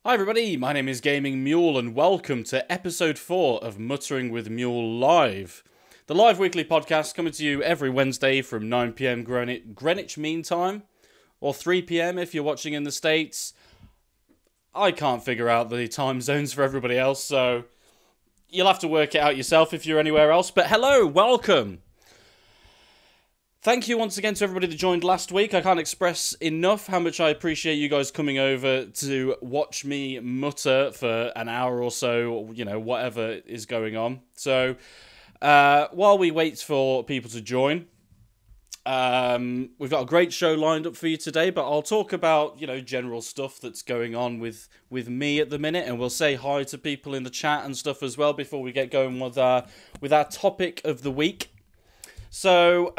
Hi everybody, my name is Gaming Mule and welcome to episode 4 of Muttering with Mule Live. The live weekly podcast coming to you every Wednesday from 9pm Greenwich Mean Time, or 3pm if you're watching in the States. I can't figure out the time zones for everybody else, so you'll have to work it out yourself if you're anywhere else. But hello, welcome! Thank you once again to everybody that joined last week. I can't express enough how much I appreciate you guys coming over to watch me mutter for an hour or so, you know, whatever is going on. So, while we wait for people to join, we've got a great show lined up for you today, but I'll talk about, you know, general stuff that's going on with me at the minute, and we'll say hi to people in the chat and stuff as well before we get going with our topic of the week. So,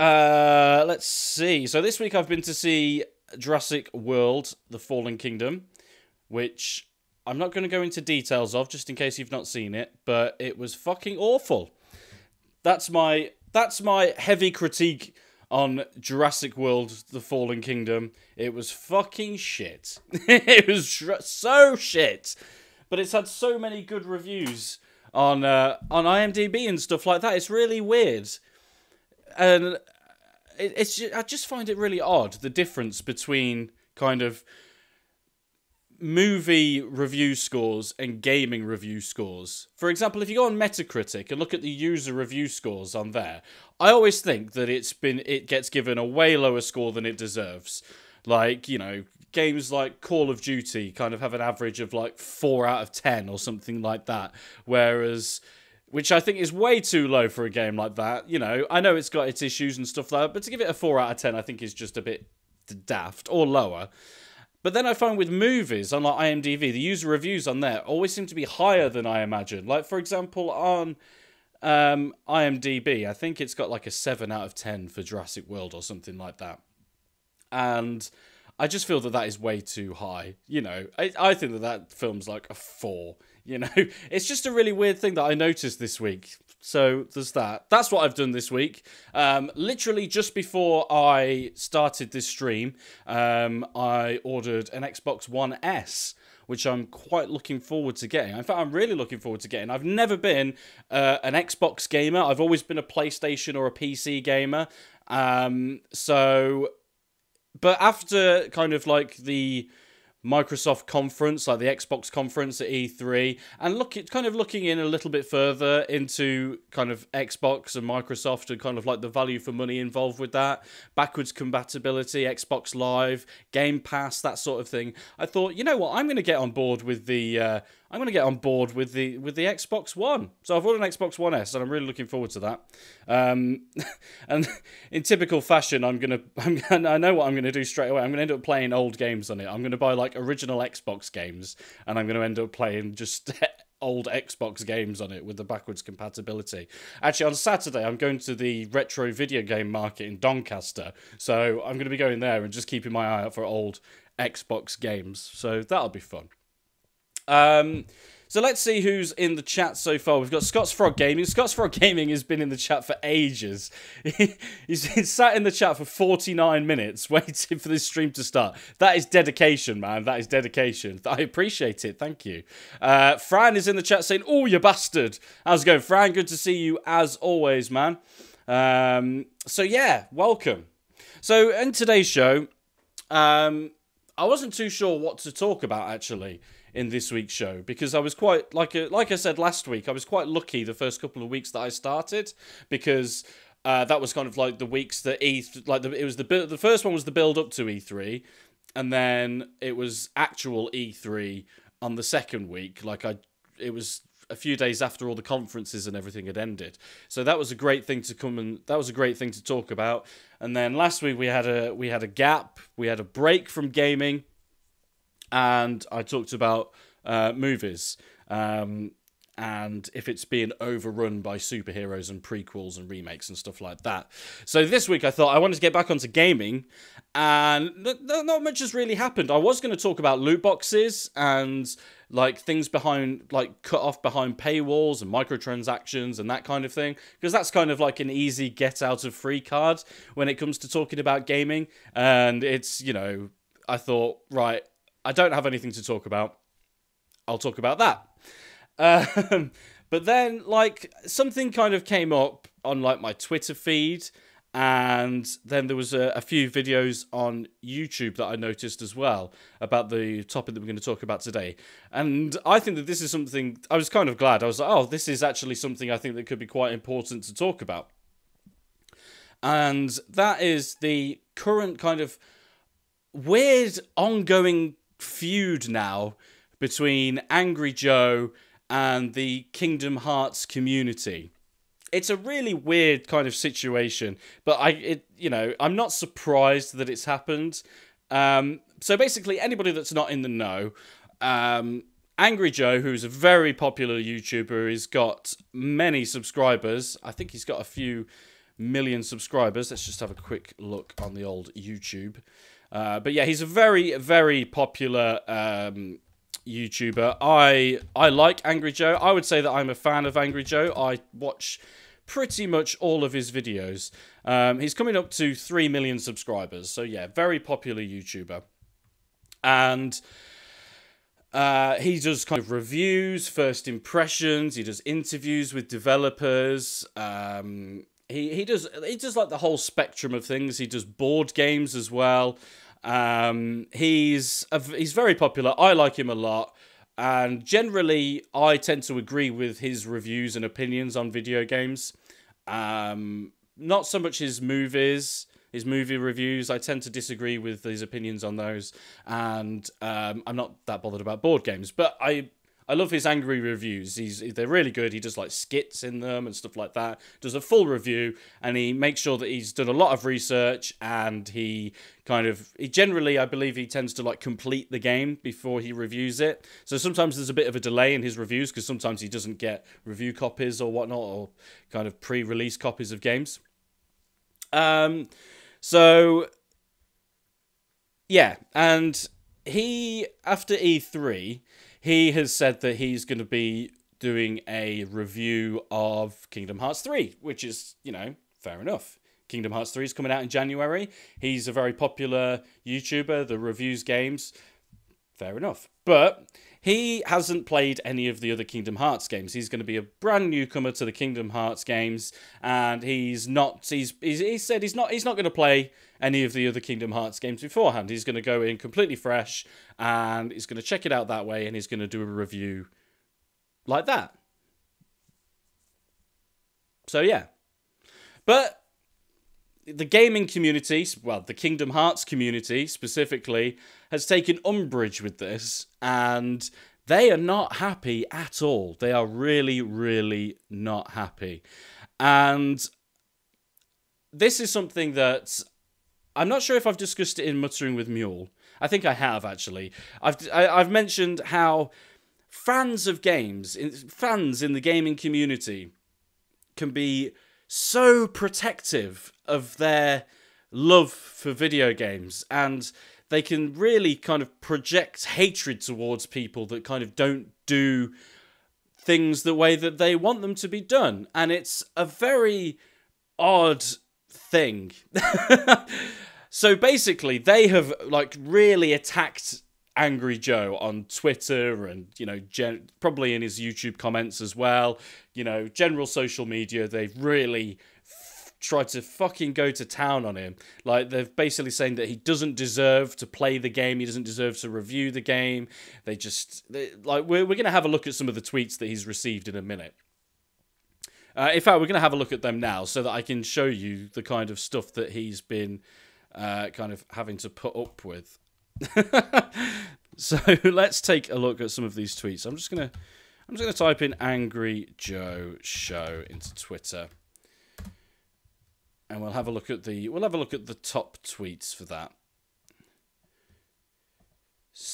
let's see. So this week I've been to see Jurassic World: The Fallen Kingdom, which I'm not going to go into details of, just in case you've not seen it, but it was fucking awful. That's my heavy critique on Jurassic World: The Fallen Kingdom. It was fucking shit. It was so shit. But it's had so many good reviews on IMDb and stuff like that. It's really weird. And I just find it really odd, the difference between kind of movie review scores and gaming review scores. For example, if you go on Metacritic and look at the user review scores on there, I always think that it gets given a way lower score than it deserves. Like, you know, games like Call of Duty kind of have an average of like 4 out of 10 or something like that, which I think is way too low for a game like that. You know, I know it's got its issues and stuff like that, but to give it a 4 out of 10, I think is just a bit daft, or lower. But then I find with movies, on like IMDb, the user reviews on there always seem to be higher than I imagine. Like, for example, on IMDb, I think it's got like a 7 out of 10 for Jurassic World or something like that. And I just feel that is way too high. You know, I think that film's like a 4. You know, it's just a really weird thing that I noticed this week. So there's that. That's what I've done this week. Literally just before I started this stream, I ordered an Xbox One S, which I'm quite looking forward to getting. In fact, I'm really looking forward to getting. I've never been an Xbox gamer. I've always been a PlayStation or a PC gamer. But after kind of like the Microsoft conference, like the Xbox conference at E3, and looking in a little bit further into kind of Xbox and Microsoft and kind of like the value for money involved with that, backwards compatibility, Xbox Live, Game Pass, that sort of thing. I thought, you know what, I'm going to get on board with the Xbox One. So I've ordered an Xbox One S, and I'm really looking forward to that. And in typical fashion, I know what I'm gonna do straight away. I'm gonna end up playing old games on it. I'm gonna buy like original Xbox games, and I'm gonna end up playing just old Xbox games on it with the backwards compatibility. Actually, on Saturday, I'm going to the retro video game market in Doncaster, so I'm gonna be going there and just keeping my eye out for old Xbox games. So that'll be fun. So let's see who's in the chat so far. We've got Scott's Frog Gaming. Scott's Frog Gaming has been in the chat for ages. He's been sat in the chat for 49 minutes waiting for this stream to start. That is dedication, man. That is dedication. I appreciate it. Thank you. Fran is in the chat saying, "Oh, you bastard." How's it going, Fran? Good to see you as always, man. So yeah, welcome. So in today's show, I wasn't too sure what to talk about, actually, in this week's show, because I was quite, like I said last week, I was quite lucky the first couple of weeks that I started, because that was kind of like the weeks that the first one was the build up to E3, and then it was actual E3 on the second week. It was a few days after all the conferences and everything had ended, so that was a great thing to talk about. And then last week we had a gap, we had a break from gaming. And I talked about movies and if it's being overrun by superheroes and prequels and remakes and stuff like that. So this week I thought I wanted to get back onto gaming, and not much has really happened. I was going to talk about loot boxes and like things behind, like cut off behind paywalls and microtransactions and that kind of thing, because that's kind of like an easy get out of free card when it comes to talking about gaming. And it's, you know, I thought, right, I don't have anything to talk about. I'll talk about that. But then, like, something kind of came up on, like, my Twitter feed, and then there was a few videos on YouTube that I noticed as well about the topic that we're going to talk about today. And I think that this is something, I was kind of glad. I was like, oh, this is actually something I think that could be quite important to talk about. And that is the current kind of weird ongoing feud now between Angry Joe and the Kingdom Hearts community. It's a really weird kind of situation, but I'm not surprised that it's happened. So basically, anybody that's not in the know, Angry Joe, who's a very popular YouTuber, he's got many subscribers. I think he's got a few million subscribers. Let's just have a quick look on the old YouTube. But yeah, he's a very, very popular YouTuber. I like Angry Joe. I would say that I'm a fan of Angry Joe. I watch pretty much all of his videos. He's coming up to 3 million subscribers. So yeah, very popular YouTuber. And he does kind of reviews, first impressions. He does interviews with developers. He does like the whole spectrum of things. He does board games as well. He's very popular. I like him a lot. And generally, I tend to agree with his reviews and opinions on video games. Not so much his movie reviews. I tend to disagree with his opinions on those. And I'm not that bothered about board games. But I love his angry reviews. They're really good. He does like skits in them and stuff like that. Does a full review, and he makes sure that he's done a lot of research, and he generally, I believe, he tends to like complete the game before he reviews it. So sometimes there's a bit of a delay in his reviews because sometimes he doesn't get review copies or whatnot, or kind of pre-release copies of games. So yeah, and he, after E3, he has said that he's going to be doing a review of Kingdom Hearts 3, which is, fair enough. Kingdom Hearts 3 is coming out in January. He's a very popular YouTuber that reviews games. Fair enough. But he hasn't played any of the other Kingdom Hearts games. He's going to be a brand newcomer to the Kingdom Hearts games, and he said he's not going to play any of the other Kingdom Hearts games beforehand. He's going to go in completely fresh, and he's going to check it out that way, and he's going to do a review like that. So yeah. But the gaming community, well, the Kingdom Hearts community specifically, has taken umbrage with this, and they are not happy at all. They are really, really not happy. And this is something that I'm not sure if I've discussed it in Muttering with Mule. I think I have, actually. I've mentioned how fans of games, fans in the gaming community, can be so protective of their love for video games, and they can really kind of project hatred towards people that kind of don't do things the way that they want them to be done. And it's a very odd thing. So basically, they have like really attacked Angry Joe on Twitter and, probably in his YouTube comments as well. General social media, they've really tried to fucking go to town on him. Like, they're basically saying that he doesn't deserve to play the game. He doesn't deserve to review the game. We're going to have a look at some of the tweets that he's received in a minute. In fact, we're going to have a look at them now so that I can show you the kind of stuff that he's been kind of having to put up with. So let's take a look at some of these tweets. I'm just gonna type in Angry Joe Show into Twitter, and we'll have a look at the top tweets for that.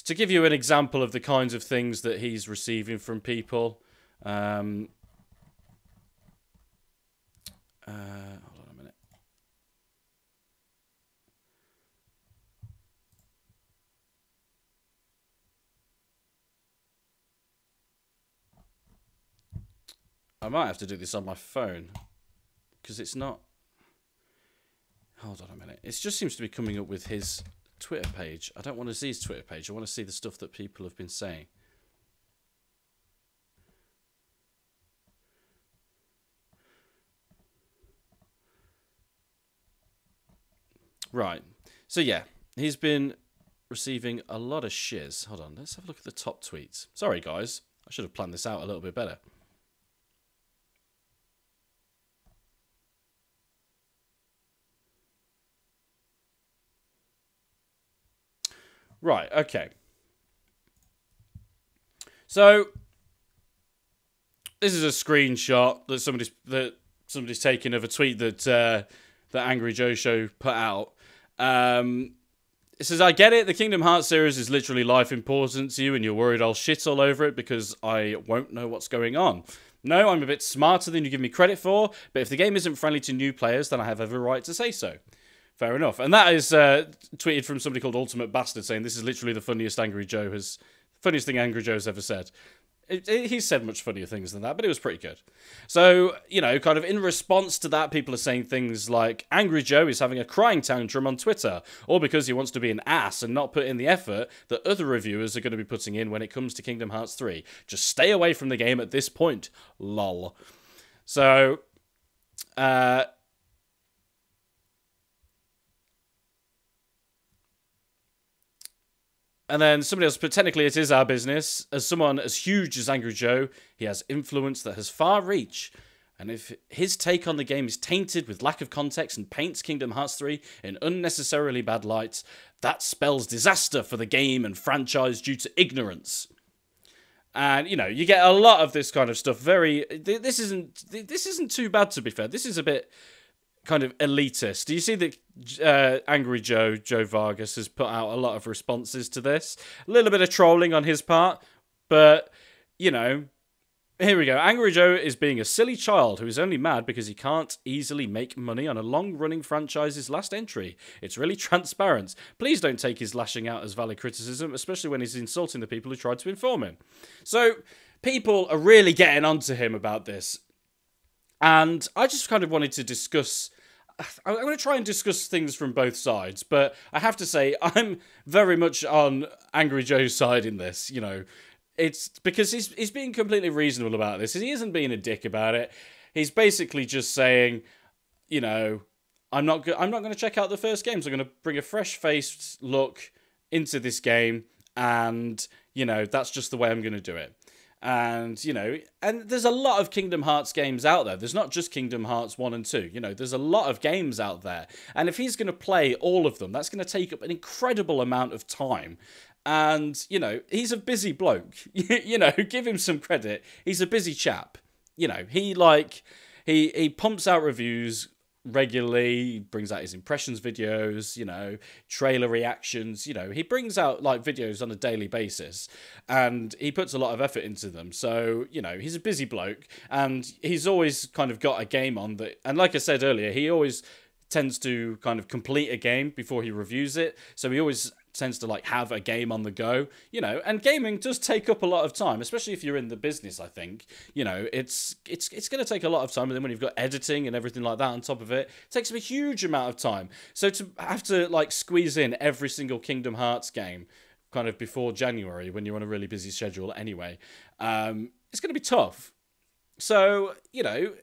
To give you an example of the kinds of things that he's receiving from people. Hold on a minute. I might have to do this on my phone, because it's not... Hold on a minute. It just seems to be coming up with his Twitter page. I don't want to see his Twitter page. I want to see the stuff that people have been saying. Right. So yeah, he's been receiving a lot of shiz. Hold on, let's have a look at the top tweets. Sorry, guys. I should have planned this out a little bit better. Right, okay. So this is a screenshot that somebody's taken of a tweet that that Angry Joe Show put out. It says, I get it, the Kingdom Hearts series is literally life important to you and you're worried I'll shit all over it because I won't know what's going on. No, I'm a bit smarter than you give me credit for, but if the game isn't friendly to new players, then I have every right to say so. Fair enough. And that is tweeted from somebody called Ultimate Bastard saying this is literally the funniest thing Angry Joe has ever said. He's said much funnier things than that, but it was pretty good. So, you know, kind of in response to that, people are saying things like, Angry Joe is having a crying tantrum on Twitter, or because he wants to be an ass and not put in the effort that other reviewers are going to be putting in when it comes to Kingdom Hearts 3. Just stay away from the game at this point. Lol. So, and then somebody else, but technically it is our business. As someone as huge as Angry Joe, he has influence that has far reach. And if his take on the game is tainted with lack of context and paints Kingdom Hearts 3 in unnecessarily bad lights, that spells disaster for the game and franchise due to ignorance. And, you know, you get a lot of this kind of stuff. This isn't too bad, to be fair. This is a bit kind of elitist. Do you see that Angry Joe Vargas, has put out a lot of responses to this? A little bit of trolling on his part, but, you know, here we go. Angry Joe is being a silly child who is only mad because he can't easily make money on a long-running franchise's last entry. It's really transparent. Please don't take his lashing out as valid criticism, especially when he's insulting the people who tried to inform him. So, people are really getting onto him about this. And I just kind of wanted to discuss... I'm going to try and discuss things from both sides, but I have to say, I'm very much on Angry Joe's side in this, you know. It's because he's being completely reasonable about this. He isn't being a dick about it. He's basically just saying, you know, I'm not going to check out the first games. I'm going to bring a fresh-faced look into this game, and, you know, that's just the way I'm going to do it. And, you know, and there's a lot of Kingdom Hearts games out there. There's not just Kingdom Hearts 1 and 2. You know, there's a lot of games out there. And if he's going to play all of them, that's going to take up an incredible amount of time. And, you know, he's a busy bloke. You know, give him some credit. He's a busy chap. You know, he pumps out reviews regularly, he brings out his impressions videos, you know, trailer reactions, you know, he brings out like videos on a daily basis and he puts a lot of effort into them. So, you know, he's a busy bloke and he's always kind of got a game on that. And like I said earlier, he always tends to kind of complete a game before he reviews it. So he always tends to like have a game on the go, you know, and gaming does take up a lot of time, especially if you're in the business. I think, you know, it's going to take a lot of time, and then when you've got editing and everything like that on top of it, it takes a huge amount of time. So to have to like squeeze in every single Kingdom Hearts game kind of before January when you're on a really busy schedule anyway, it's going to be tough. So, you know,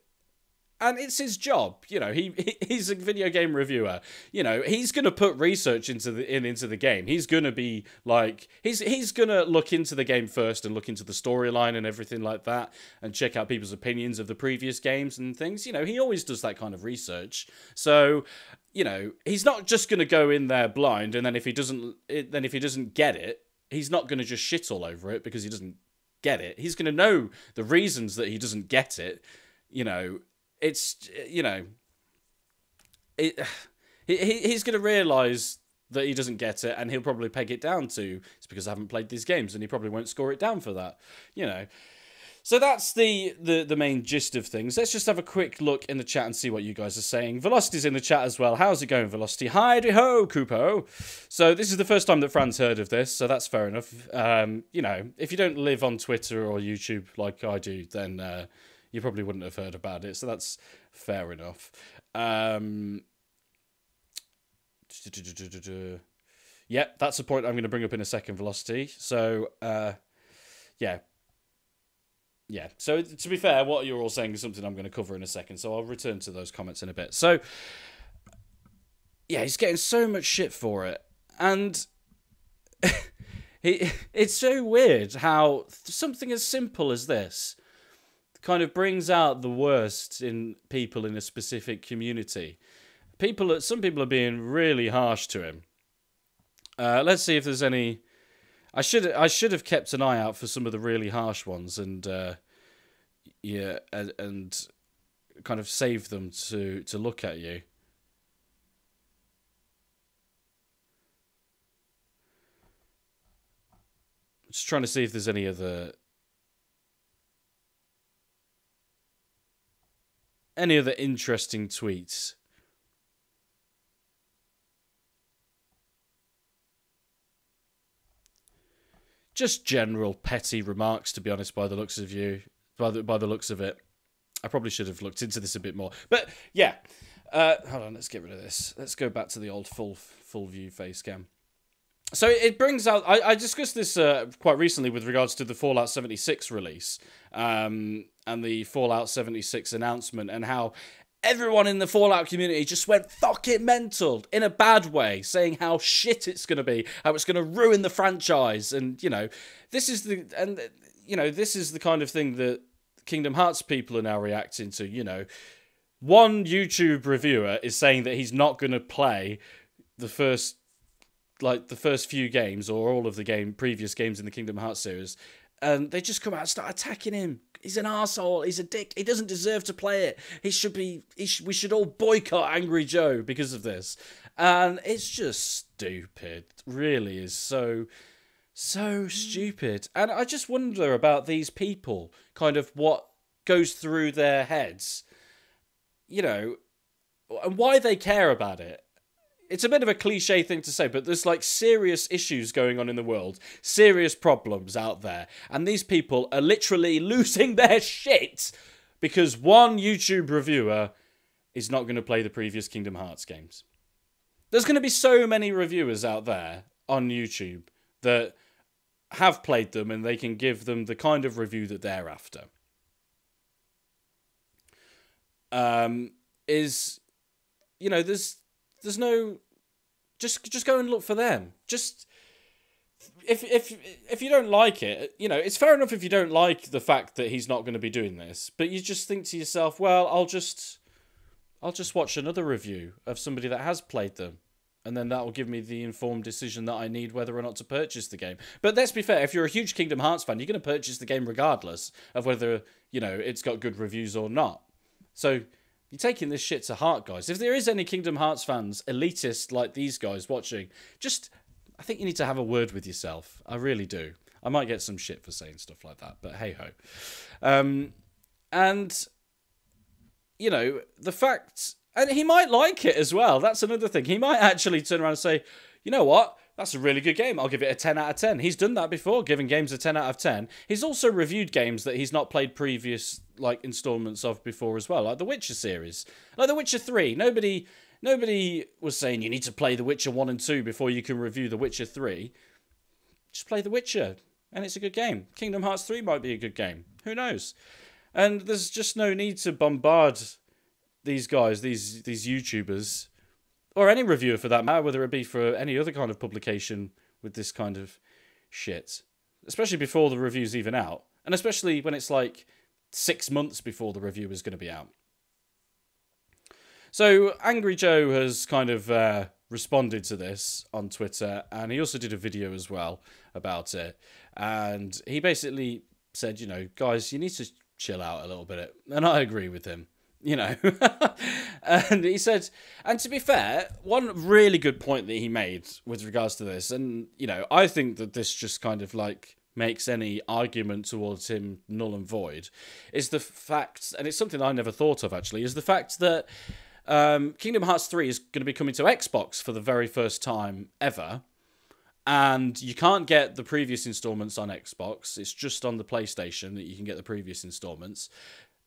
and it's his job, you know. He's a video game reviewer. You know, he's gonna put research into the game. He's gonna be like he's gonna look into the game first and look into the storyline and everything like that, and check out people's opinions of the previous games and things. You know, he always does that kind of research. So, you know, he's not just gonna go in there blind, and then if he doesn't get it, he's not gonna just shit all over it because he doesn't get it. He's gonna know the reasons that he doesn't get it. You know. It's, you know, he's going to realise that he doesn't get it, and he'll probably peg it down to, it's because I haven't played these games, and he probably won't score it down for that, you know. So that's the main gist of things. Let's just have a quick look in the chat and see what you guys are saying. Velocity's in the chat as well. How's it going, Velocity? Hi-de-ho, Kupo. So this is the first time that Fran's heard of this, so that's fair enough. You know, if you don't live on Twitter or YouTube like I do, then... you probably wouldn't have heard about it, so that's fair enough. Yeah, that's a point I'm going to bring up in a second, Velocity. So, yeah. Yeah, so to be fair, what you're all saying is something I'm going to cover in a second, so I'll return to those comments in a bit. So, yeah, he's getting so much shit for it. And it's so weird how something as simple as this kind of brings out the worst in people in a specific community. Some people are being really harsh to him. Let's see if there's any. I should have kept an eye out for some of the really harsh ones, and and kind of save them to look at you. Just trying to see if there's any other interesting tweets. Just general petty remarks, to be honest, by the looks of it. I probably should have looked into this a bit more. But yeah. Hold on, let's get rid of this. Let's go back to the old full view face cam. So it brings out... I discussed this quite recently with regards to the Fallout 76 release. And the Fallout 76 announcement, and how everyone in the Fallout community just went fucking mental in a bad way, saying how shit it's going to be, how it's going to ruin the franchise. And, this is the kind of thing that Kingdom Hearts people are now reacting to. One YouTube reviewer is saying that he's not going to play the first few games or all of the previous games in the Kingdom Hearts series, and they just come out and start attacking him. He's an arsehole. He's a dick. He doesn't deserve to play it. We should all boycott Angry Joe because of this. And it's just stupid. It really is so stupid. And I just wonder about these people, kind of what goes through their heads, and why they care about it. It's a bit of a cliche thing to say, but there's serious issues going on in the world, serious problems out there, and these people are literally losing their shit because one YouTube reviewer is not going to play the previous Kingdom Hearts games. There's going to be so many reviewers out there on YouTube that have played them, and they can give them the kind of review that they're after. There's no... Just go and look for them. Just... If you don't like it, it's fair enough if you don't like the fact that he's not going to be doing this, but you just think to yourself, well, I'll just watch another review of somebody that has played them, and then that will give me the informed decision that I need whether or not to purchase the game. But let's be fair, if you're a huge Kingdom Hearts fan, you're going to purchase the game regardless of whether, it's got good reviews or not. So... you're taking this shit to heart, guys. If there is any Kingdom Hearts fans, elitist like these guys watching, I think you need to have a word with yourself. I really do. I might get some shit for saying stuff like that, but hey-ho. The fact... and he might like it as well. That's another thing. He might actually turn around and say, you know what? That's a really good game. I'll give it a 10 out of 10. He's done that before, giving games a 10 out of 10. He's also reviewed games that he's not played previous installments of before as well, like the Witcher series. Like The Witcher 3. Nobody was saying you need to play The Witcher 1 and 2 before you can review The Witcher 3. Just play The Witcher, and it's a good game. Kingdom Hearts 3 might be a good game. Who knows? And there's just no need to bombard these guys, these YouTubers, or any reviewer for that matter, whether it be for any other kind of publication with this kind of shit. Especially before the review's even out. And especially when it's 6 months before the review is going to be out. So Angry Joe has kind of responded to this on Twitter, and he also did a video as well about it. And he basically said, guys, you need to chill out a little bit. And I agree with him. And he said, and to be fair, one really good point that he made with regards to this, and, I think that this just kind of makes any argument towards him null and void, is the fact, and it's something I never thought of actually, is the fact that Kingdom Hearts 3 is going to be coming to Xbox for the very first time ever, and you can't get the previous installments on Xbox. It's just on the PlayStation that you can get the previous installments.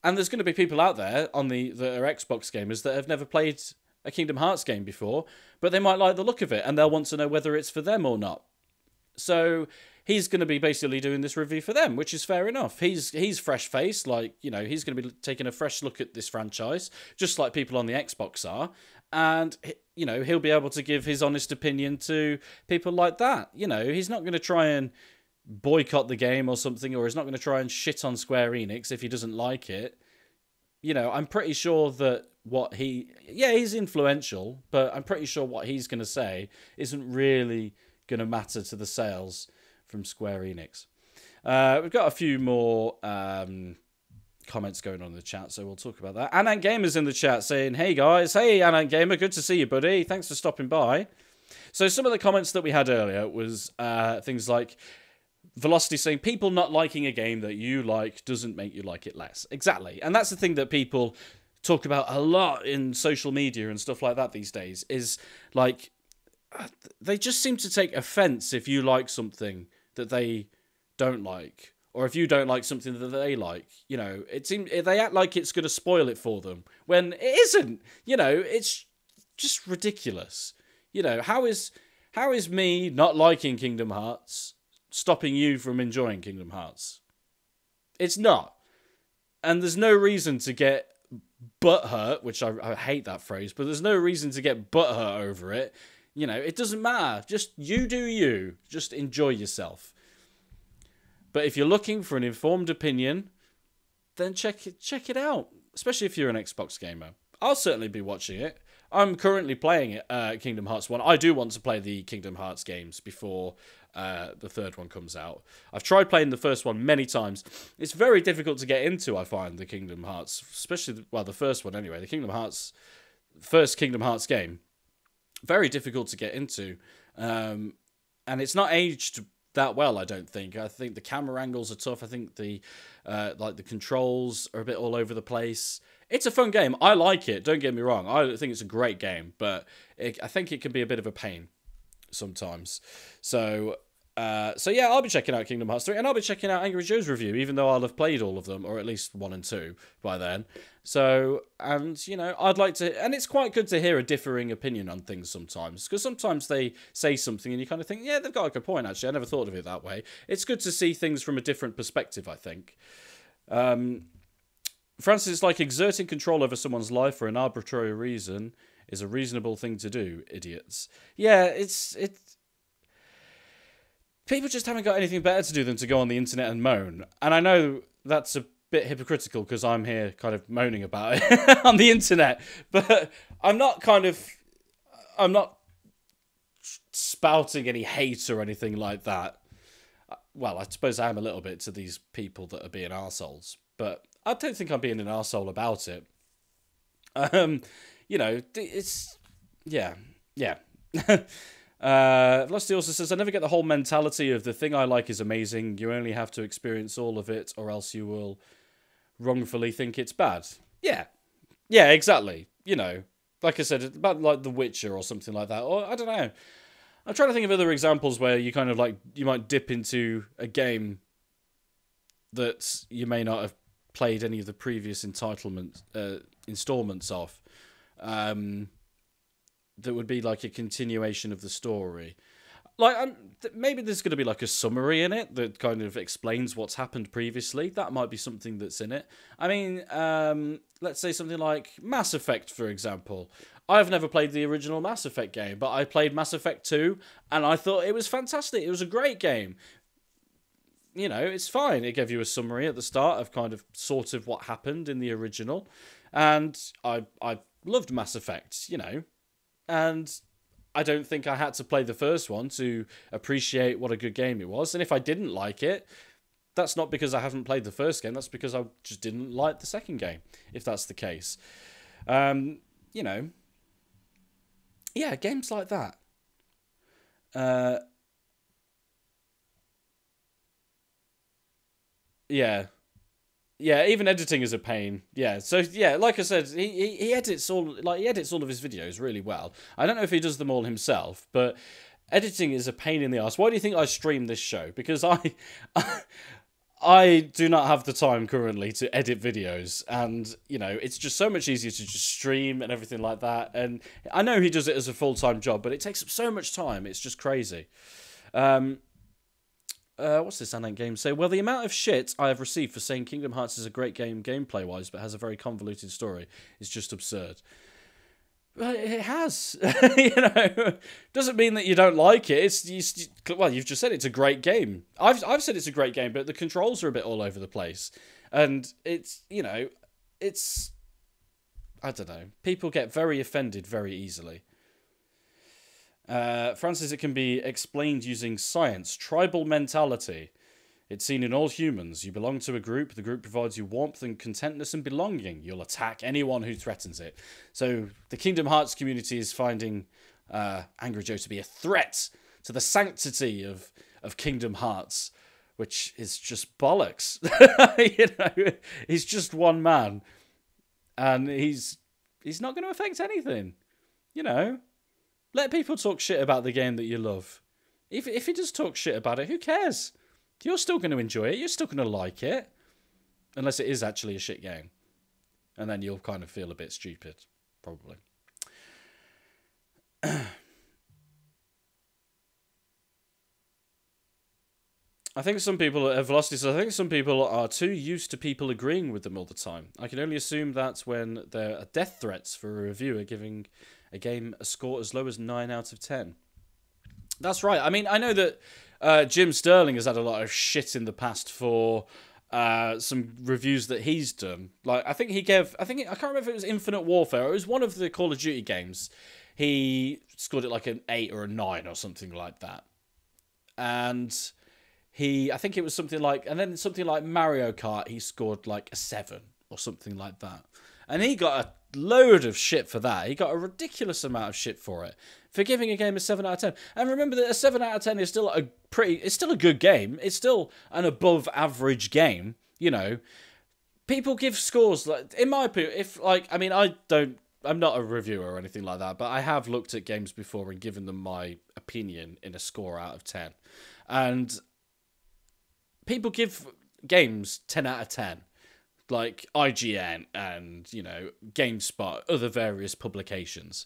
And there's going to be people out there that are Xbox gamers that have never played a Kingdom Hearts game before, but they might like the look of it, and they'll want to know whether it's for them or not. So he's going to be basically doing this review for them, which is fair enough. He's fresh-faced, like, you know, he's going to be taking a fresh look at this franchise, just like people on the Xbox are, and, you know, he'll be able to give his honest opinion to people like that. You know, he's not going to try and boycott the game or something, or he's not going to try and shit on Square Enix if he doesn't like it. You know, I'm pretty sure that he's influential, but I'm pretty sure what he's going to say isn't really going to matter to the sales from Square Enix. We've got a few more comments going on in the chat, so we'll talk about that. Anant Gamer's in the chat saying, hey guys, hey Anant Gamer, good to see you, buddy. Thanks for stopping by. So some of the comments that we had earlier was things like Velocity saying, people not liking a game that you like doesn't make you like it less. Exactly. And that's the thing that people talk about a lot in social media and stuff like that these days, is like, they just seem to take offense if you like something that they don't like, or if you don't like something that they like. You know, it seems they act like it's going to spoil it for them when it isn't. You know, it's just ridiculous. You know, how is me not liking Kingdom Hearts stopping you from enjoying Kingdom Hearts? It's not. And there's no reason to get butthurt, which I hate that phrase, but there's no reason to get butthurt over it. You know, it doesn't matter. Just you do you. Just enjoy yourself. But if you're looking for an informed opinion, then check it out. Especially if you're an Xbox gamer. I'll certainly be watching it. I'm currently playing Kingdom Hearts 1. I do want to play the Kingdom Hearts games before the third one comes out. I've tried playing the first one many times. It's very difficult to get into, I find, the Kingdom Hearts. Especially, well, the first one anyway. The first Kingdom Hearts game. Very difficult to get into. And it's not aged that well, I don't think. I think the camera angles are tough. I think the controls are a bit all over the place. It's a fun game. I like it. Don't get me wrong. I think it's a great game, but I think it can be a bit of a pain sometimes. So yeah, I'll be checking out Kingdom Hearts 3, and I'll be checking out Angry Joe's review, even though I'll have played all of them, or at least 1 and 2 by then. So, and, you know, I'd like to, and it's quite good to hear a differing opinion on things sometimes, because sometimes they say something and you kind of think, yeah, they've got a good point, actually. I never thought of it that way. It's good to see things from a different perspective, I think. Francis is like, exerting control over someone's life for an arbitrary reason is a reasonable thing to do, idiots. Yeah, it's people just haven't got anything better to do than to go on the internet and moan. And I know that's a bit hypocritical because I'm here kind of moaning about it on the internet. But I'm not spouting any hate or anything like that. Well, I suppose I am a little bit to these people that are being arseholes. But I don't think I'm being an arsehole about it. You know, it's... Yeah. Velocity also says, I never get the whole mentality of the thing I like is amazing. You only have to experience all of it, or else you will wrongfully think it's bad. Yeah, exactly. You know, like I said, about like The Witcher or something like that. Or I don't know. I'm trying to think of other examples where you kind of like, you might dip into a game that you may not have played any of the previous installments of. That would be like a continuation of the story. Like, maybe there's going to be like a summary in it that kind of explains what's happened previously. That might be something that's in it. I mean, let's say something like Mass Effect, for example. I've never played the original Mass Effect game, but I played Mass Effect 2, and I thought it was fantastic. It was a great game. You know, it's fine. It gave you a summary at the start of kind of sort of what happened in the original. And I loved Mass Effect, you know. And I don't think I had to play the first one to appreciate what a good game it was. And if I didn't like it, that's not because I haven't played the first game. That's because I just didn't like the second game, if that's the case. You know. Yeah, games like that. Yeah. Yeah, even editing is a pain. Yeah, so yeah, like I said, he edits all of his videos really well. I don't know if he does them all himself, but editing is a pain in the ass. Why do you think I stream this show? Because I do not have the time currently to edit videos, and you know, it's just so much easier to just stream and everything like that. And I know he does it as a full-time job, but it takes up so much time. It's just crazy. What's this Anant game say? Well, the amount of shit I have received for saying Kingdom Hearts is a great game gameplay-wise, but has a very convoluted story is just absurd. Well, it has. Doesn't mean that you don't like it. You've just said it's a great game. I've said it's a great game, but the controls are a bit all over the place, and it's I don't know. People get very offended very easily. Francis, it can be explained using science. Tribal mentality. It's seen in all humans. You belong to a group. The group provides you warmth and contentness and belonging. You'll attack anyone who threatens it. So the Kingdom Hearts community is finding Angry Joe to be a threat to the sanctity of Kingdom Hearts, which is just bollocks. He's just one man, and he's not going to affect anything. Let people talk shit about the game that you love. If he does talk shit about it, who cares? You're still going to enjoy it. You're still going to like it. Unless it is actually a shit game. And then you'll kind of feel a bit stupid. Probably. I think some people at Velocity says, I think some people are too used to people agreeing with them all the time. I can only assume that when there are death threats for a reviewer giving a game a score as low as 9 out of 10. That's right. I mean, I know that Jim Sterling has had a lot of shit in the past for some reviews that he's done. Like, I can't remember if it was Infinite Warfare. It was one of the Call of Duty games. He scored it like an 8 or a 9 or something like that. And I think it was something like, and then something like Mario Kart, he scored like a 7 or something like that. And he got a load of shit for that. He got a ridiculous amount of shit for it. For giving a game a 7 out of 10. And remember that a 7 out of 10 is still it's still a good game. It's still an above average game, People give scores, like, in my opinion, I'm not a reviewer or anything like that, but I have looked at games before and given them my opinion in a score out of 10. And people give games 10 out of 10. Like IGN and, GameSpot, other various publications.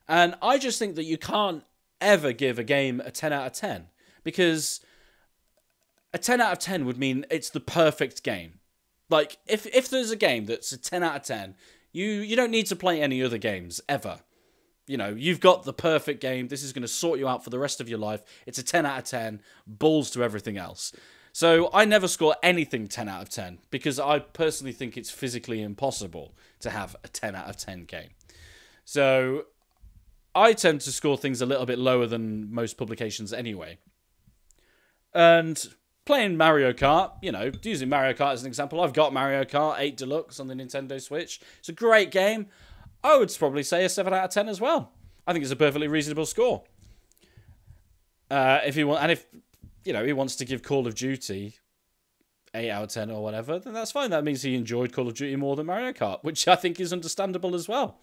And I just think that you can't ever give a game a 10 out of 10. Because a 10 out of 10 would mean it's the perfect game. Like, if there's a game that's a 10 out of 10, you don't need to play any other games, ever. You've got the perfect game. This is going to sort you out for the rest of your life. It's a 10 out of 10. Balls to everything else. So I never score anything 10 out of 10 because I personally think it's physically impossible to have a 10 out of 10 game. So I tend to score things a little bit lower than most publications anyway. And playing Mario Kart, using Mario Kart as an example, I've got Mario Kart 8 Deluxe on the Nintendo Switch. It's a great game. I would probably say a 7 out of 10 as well. I think it's a perfectly reasonable score. If he wants to give Call of Duty 8 out of 10 or whatever, then that's fine. That means he enjoyed Call of Duty more than Mario Kart, which I think is understandable as well.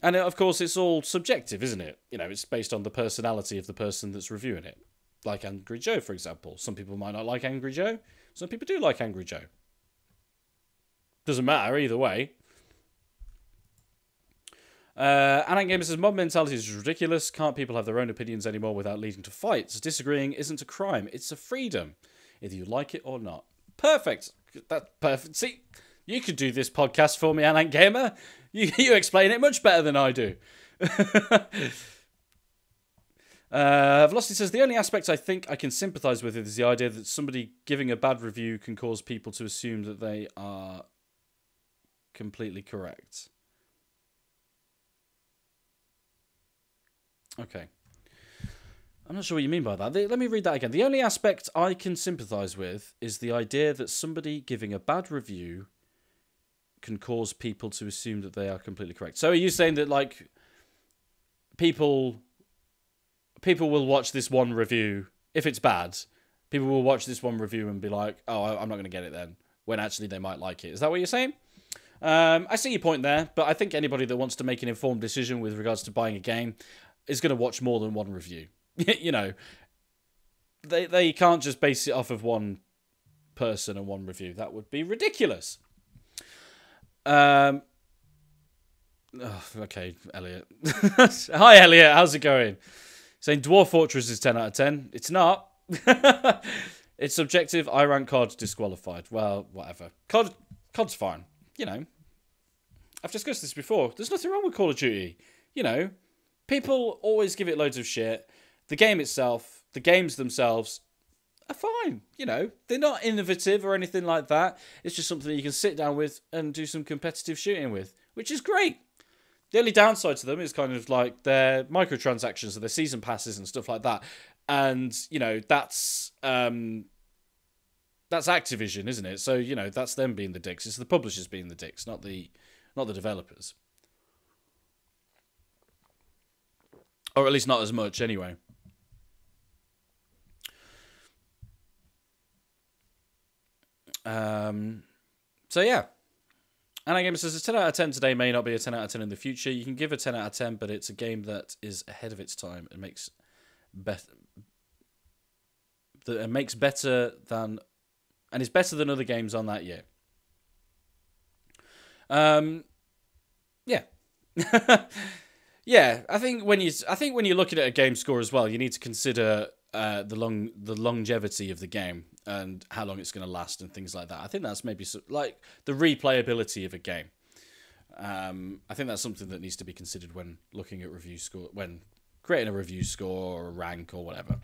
And of course it's all subjective, isn't it? It's based on the personality of the person that's reviewing it. Like Angry Joe, for example. Some people might not like Angry Joe. Some people do like Angry Joe. Doesn't matter either way. Alan Gamer says, mob mentality is ridiculous. Can't people have their own opinions anymore without leading to fights? Disagreeing isn't a crime. It's a freedom. Either you like it or not. Perfect. That's perfect. See, you could do this podcast for me, Alan Gamer. You explain it much better than I do. Velocity says, the only aspect I think I can sympathise with is the idea that somebody giving a bad review can cause people to assume that they are completely correct. Okay. I'm not sure what you mean by that. Let me read that again. The only aspect I can sympathise with is the idea that somebody giving a bad review can cause people to assume that they are completely correct. So are you saying that, like, people will watch this one review, if it's bad, people will watch this one review and be like, oh, I'm not going to get it then, when actually they might like it. Is that what you're saying? I see your point there, but I think anybody that wants to make an informed decision with regards to buying a game is going to watch more than one review. They can't just base it off of one person and one review. That would be ridiculous. Okay, Elliot. Hi, Elliot. How's it going? Saying Dwarf Fortress is 10 out of 10. It's not. It's subjective. I rank COD disqualified. Well, whatever. COD's fine. You know, I've discussed this before. There's nothing wrong with Call of Duty. You know, people always give it loads of shit. The game itself, the games themselves are fine. You know, they're not innovative or anything like that. It's just something that you can sit down with and do some competitive shooting with, which is great. The only downside to them is kind of like their microtransactions and their season passes and stuff like that. And, you know, that's Activision, isn't it? So, you know, that's them being the dicks. It's the publishers being the dicks, not the developers. Or at least not as much, anyway. So, yeah. Antics says a 10 out of 10 today may not be a 10 out of 10 in the future. You can give a 10 out of 10, but it's a game that is ahead of its time and makes better than and is better than other games on that year. Yeah. Yeah, I think when you're looking at a game score as well, you need to consider the longevity of the game and how long it's going to last and things like that. I think that's maybe like the replayability of a game. I think that's something that needs to be considered when looking at review score, when creating a review score or a rank or whatever.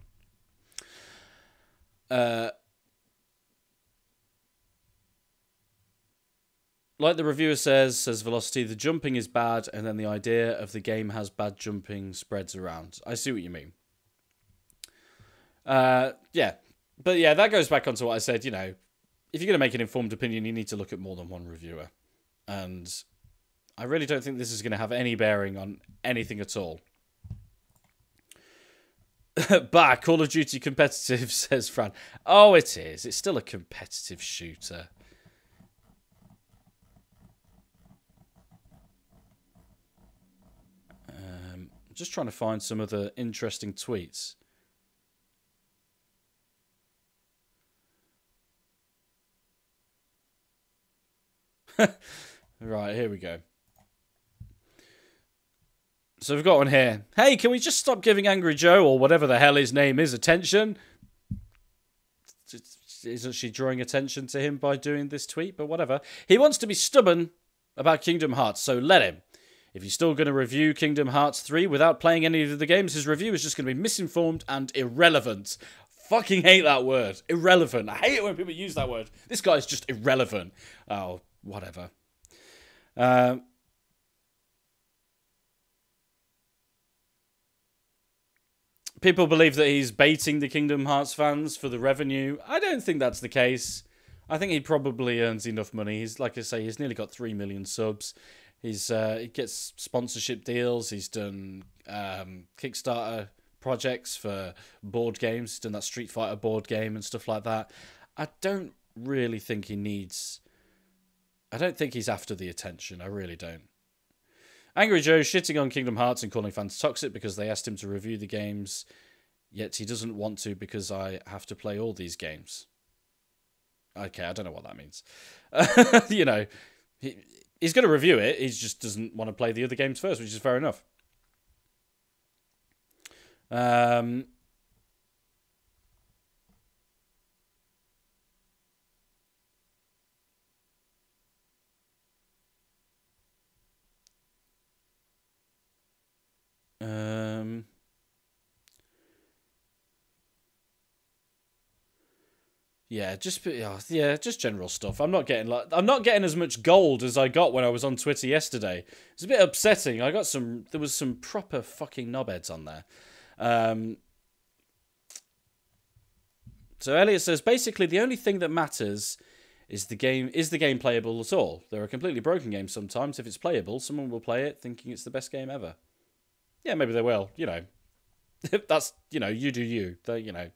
Like the reviewer says Velocity, the jumping is bad, and then the idea of the game has bad jumping spreads around. I see what you mean. Yeah. But yeah, that goes back onto what I said, you know, if you're going to make an informed opinion, you need to look at more than one reviewer. And I really don't think this is going to have any bearing on anything at all. Bah, Call of Duty competitive, says Fran. Oh, it is. It's still a competitive shooter. Just trying to find some other interesting tweets. Right, here we go. So we've got one here. Hey, can we just stop giving Angry Joe, or whatever the hell his name is, attention? Isn't she drawing attention to him by doing this tweet? But whatever. He wants to be stubborn about Kingdom Hearts, so let him. If he's still going to review Kingdom Hearts 3 without playing any of the games, his review is just going to be misinformed and irrelevant. Fucking hate that word. Irrelevant. I hate it when people use that word. This guy's just irrelevant. Oh, whatever. People believe that he's baiting the Kingdom Hearts fans for the revenue. I don't think that's the case. I think he probably earns enough money. He's, like I say, he's nearly got 3 million subs. He gets sponsorship deals. He's done Kickstarter projects for board games. He's done that Street Fighter board game and stuff like that. I don't really think he needs... I don't think he's after the attention. I really don't. Angry Joe shitting on Kingdom Hearts and calling fans toxic because they asked him to review the games, yet he doesn't want to because I have to play all these games. Okay, I don't know what that means. You know, he's going to review it. He just doesn't want to play the other games first, which is fair enough. Yeah, just general stuff. I'm not getting as much gold as I got when I was on Twitter yesterday. It's a bit upsetting. There was some proper fucking knobheads on there. So Elliot says basically the only thing that matters is the game playable at all. There are completely broken games sometimes. If it's playable, someone will play it thinking it's the best game ever. Yeah, maybe they will. You know, that's, you know, you do you. You know.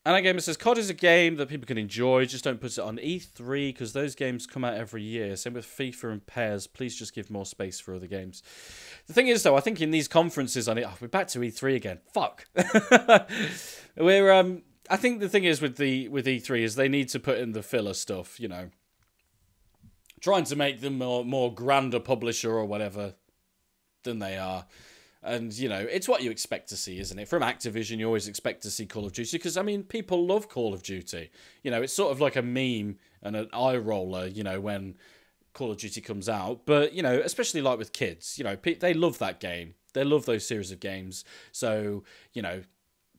Anna Gamer says COD is a game that people can enjoy, just don't put it on E3 because those games come out every year. Same with FIFA and PES. Please just give more space for other games. The thing is, though, I think in these conferences on it, we're back to E3 again. Fuck. I think the thing is with E3 is they need to put in the filler stuff, you know. trying to make them more grander publisher or whatever than they are. And, you know, it's what you expect to see, isn't it? From Activision, you always expect to see Call of Duty because, I mean, people love Call of Duty. You know, it's sort of like a meme and an eye roller, you know, when Call of Duty comes out. But, you know, especially like with kids, you know, they love that game. They love those series of games. So, you know,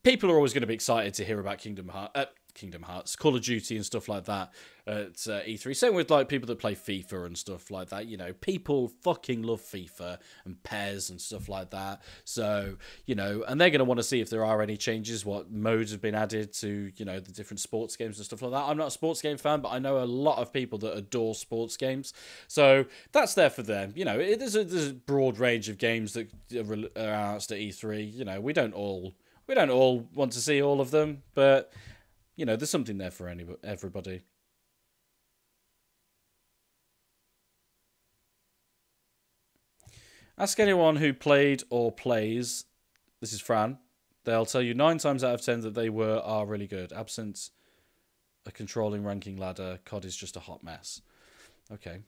people are always going to be excited to hear about Kingdom Hearts, Call of Duty and stuff like that at E3. Same with like people that play FIFA and stuff like that. You know, people fucking love FIFA and PES and stuff like that. So, you know, and they're going to want to see if there are any changes, what modes have been added to, you know, the different sports games and stuff like that. I'm not a sports game fan, but I know a lot of people that adore sports games. So that's there for them. You know, there's a broad range of games that are announced at E3. You know, we don't all want to see all of them, but you know, there's something there for everybody. Ask anyone who played or plays, this is Fran, they'll tell you 9 times out of 10 that they are really good. Absent a controlling ranking ladder, COD is just a hot mess. Okay.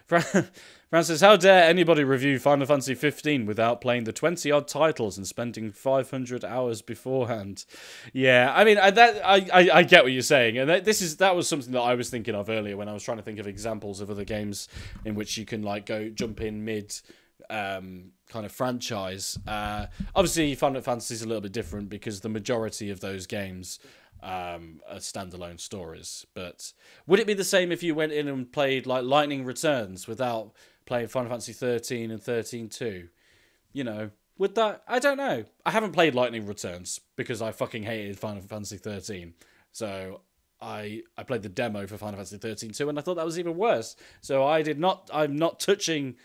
Fran says, how dare anybody review Final Fantasy 15 without playing the 20-odd titles and spending 500 hours beforehand? Yeah, I mean, I get what you're saying, and that was something that I was thinking of earlier when I was trying to think of examples of other games in which you can like jump in mid kind of franchise. Obviously, Final Fantasy is a little bit different because the majority of those games are standalone stories. But would it be the same if you went in and played like Lightning Returns without playing Final Fantasy 13 and 13-2? You know, would that? I don't know. I haven't played Lightning Returns because I fucking hated Final Fantasy 13. So I played the demo for Final Fantasy 13-2 and I thought that was even worse. So I'm not touching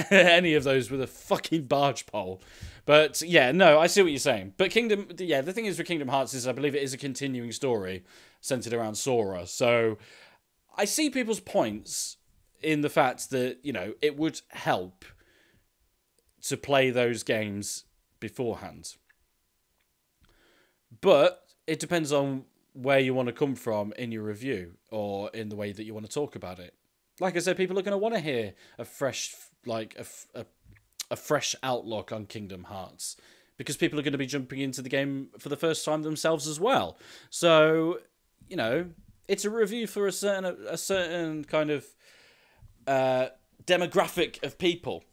any of those with a fucking barge pole. But yeah, no, I see what you're saying. But the thing is with Kingdom Hearts is I believe it is a continuing story centered around Sora. So I see people's points in the fact that, you know, it would help to play those games beforehand. But it depends on where you want to come from in your review or in the way that you want to talk about it. Like I said, people are going to want to hear a fresh, like a fresh outlook on Kingdom Hearts because people are going to be jumping into the game for the first time themselves as well. So, you know, it's a review for a certain kind of demographic of people.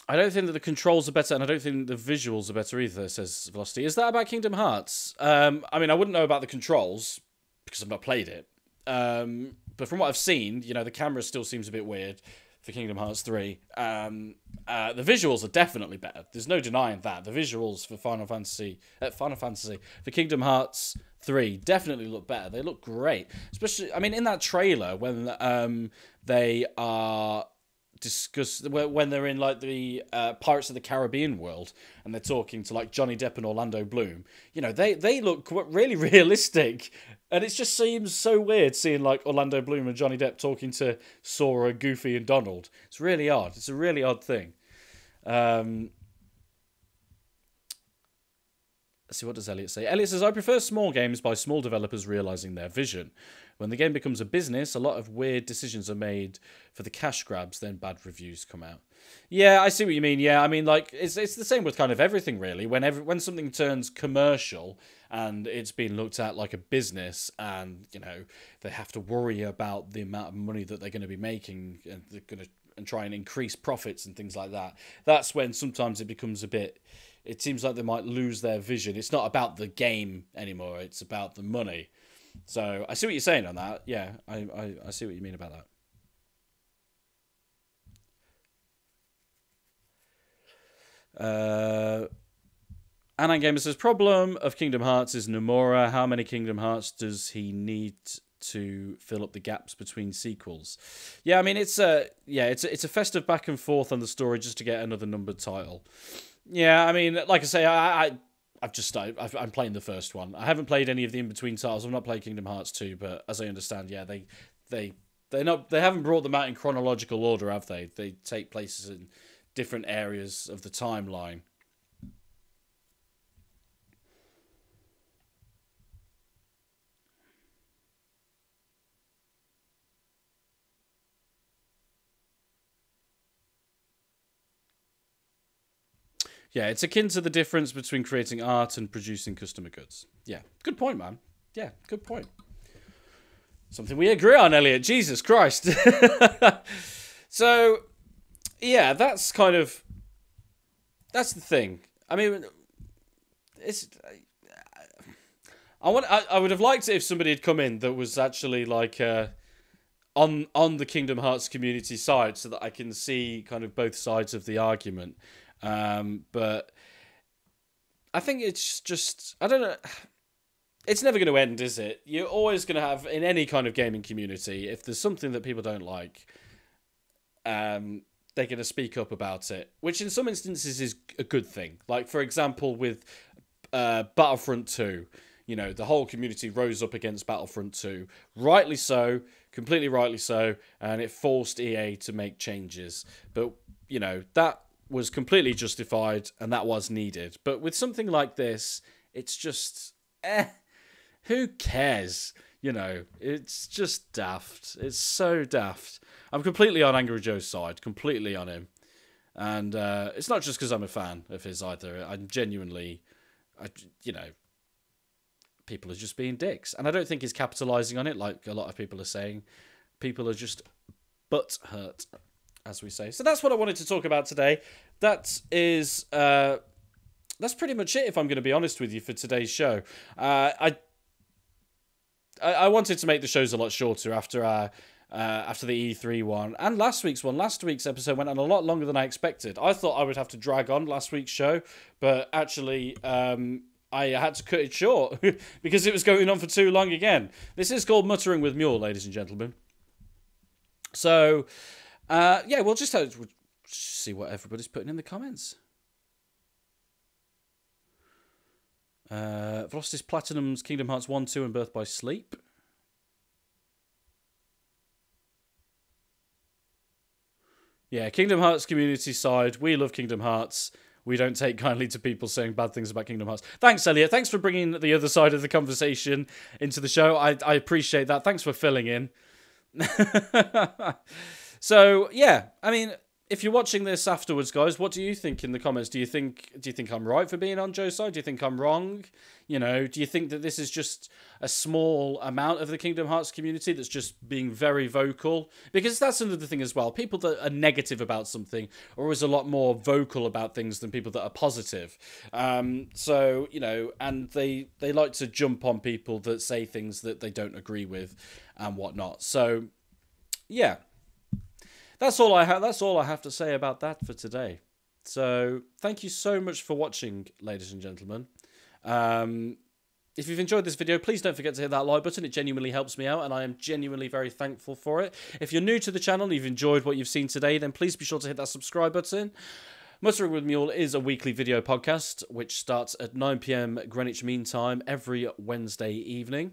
I don't think that the controls are better, and I don't think the visuals are better either, says Velocity. Is that about Kingdom Hearts? I mean, I wouldn't know about the controls, because I've not played it. But from what I've seen, you know, the camera still seems a bit weird for Kingdom Hearts 3. The visuals are definitely better. There's no denying that. The visuals for for Kingdom Hearts 3 definitely look better. They look great. Especially, I mean, in that trailer, when they are when they're in like the Pirates of the Caribbean world and they're talking to like Johnny Depp and Orlando Bloom, you know, they look really realistic, and it just seems so weird seeing like Orlando Bloom and Johnny Depp talking to Sora, Goofy and Donald. It's really odd. It's a really odd thing. Let's see, what does Elliot say? Elliot says, I prefer small games by small developers realising their vision. When the game becomes a business, a lot of weird decisions are made for the cash grabs, then bad reviews come out. Yeah, I see what you mean. Yeah, I mean, like, it's the same with kind of everything, really. When something turns commercial and it's being looked at like a business and, you know, they have to worry about the amount of money that they're going to be making and they're going to try and increase profits and things like that, that's when sometimes it becomes a bit... It seems like they might lose their vision. It's not about the game anymore. It's about the money. So I see what you're saying on that. Yeah, I see what you mean about that. Anan Gamer says, problem of Kingdom Hearts is Nomura. How many Kingdom Hearts does he need to fill up the gaps between sequels? Yeah, I mean, it's a festive back and forth on the story just to get another numbered title. Yeah, I mean, like I say, I I've just started. I'm playing the first one. I haven't played any of the in-between titles. I've not played Kingdom Hearts 2, but as I understand, yeah, they haven't brought them out in chronological order, have they? They take places in different areas of the timeline. Yeah, it's akin to the difference between creating art and producing customer goods. Yeah, good point, man. Yeah, good point. Something we agree on, Elliot. Jesus Christ. So, yeah, that's the thing. I mean, I would have liked it if somebody had come in that was actually like on the Kingdom Hearts community side, so that I can see kind of both sides of the argument. But I think it's just, I don't know. It's never going to end, is it? You're always going to have, in any kind of gaming community, if there's something that people don't like, they're going to speak up about it, which in some instances is a good thing. Like, for example, with Battlefront 2, you know, the whole community rose up against Battlefront 2. Rightly so, completely rightly so, and it forced EA to make changes. But, you know, that was completely justified, and that was needed. But with something like this, it's just, who cares? You know, it's just daft. It's so daft. I'm completely on Angry Joe's side, completely on him. And it's not just because I'm a fan of his either. I'm genuinely, you know, people are just being dicks. And I don't think he's capitalising on it like a lot of people are saying. People are just butt hurt, as we say. So that's what I wanted to talk about today. That is, that's pretty much it, if I'm going to be honest with you, for today's show. I wanted to make the shows a lot shorter after the E3 one and last week's one. Last week's episode went on a lot longer than I expected. I thought I would have to drag on last week's show, but actually I had to cut it short because it was going on for too long again. This is called Muttering with Mule, ladies and gentlemen. So, yeah, we'll just see what everybody's putting in the comments. Velocity's Platinum's Kingdom Hearts 1, 2 and Birth by Sleep. Yeah, Kingdom Hearts community side. We love Kingdom Hearts. We don't take kindly to people saying bad things about Kingdom Hearts. Thanks, Elliot. Thanks for bringing the other side of the conversation into the show. I appreciate that. Thanks for filling in. So, yeah, I mean, if you're watching this afterwards, guys, what do you think in the comments? Do you think I'm right for being on Joe's side? Do you think I'm wrong? You know, do you think that this is just a small amount of the Kingdom Hearts community that's just being very vocal? Because that's another thing as well. People that are negative about something are always a lot more vocal about things than people that are positive. So, you know, and they like to jump on people that say things that they don't agree with and whatnot. So, yeah. That's all I have to say about that for today. So, thank you so much for watching, ladies and gentlemen. If you've enjoyed this video, please don't forget to hit that like button. It genuinely helps me out, and I am genuinely very thankful for it. If you're new to the channel and you've enjoyed what you've seen today, then please be sure to hit that subscribe button. Muttering with Mule is a weekly video podcast, which starts at 9 PM Greenwich Mean Time every Wednesday evening.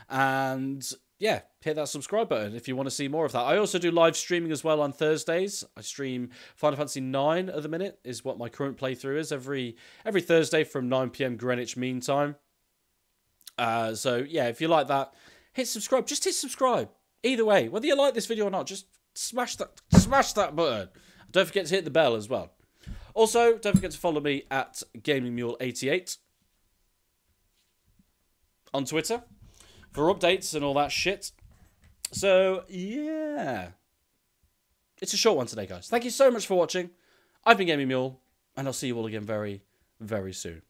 And yeah, hit that subscribe button if you want to see more of that. I also do live streaming as well on Thursdays. I stream Final Fantasy 9 at the minute, is what my current playthrough is, every Thursday from 9 PM Greenwich Mean Time. So yeah, if you like that, hit subscribe. Just hit subscribe. Either way, whether you like this video or not, just smash that button. Don't forget to hit the bell as well. Also, don't forget to follow me at GamingMule88 on Twitter for updates and all that shit. So, yeah. It's a short one today, guys. Thank you so much for watching. I've been Gaming Mule, and I'll see you all again very, very soon.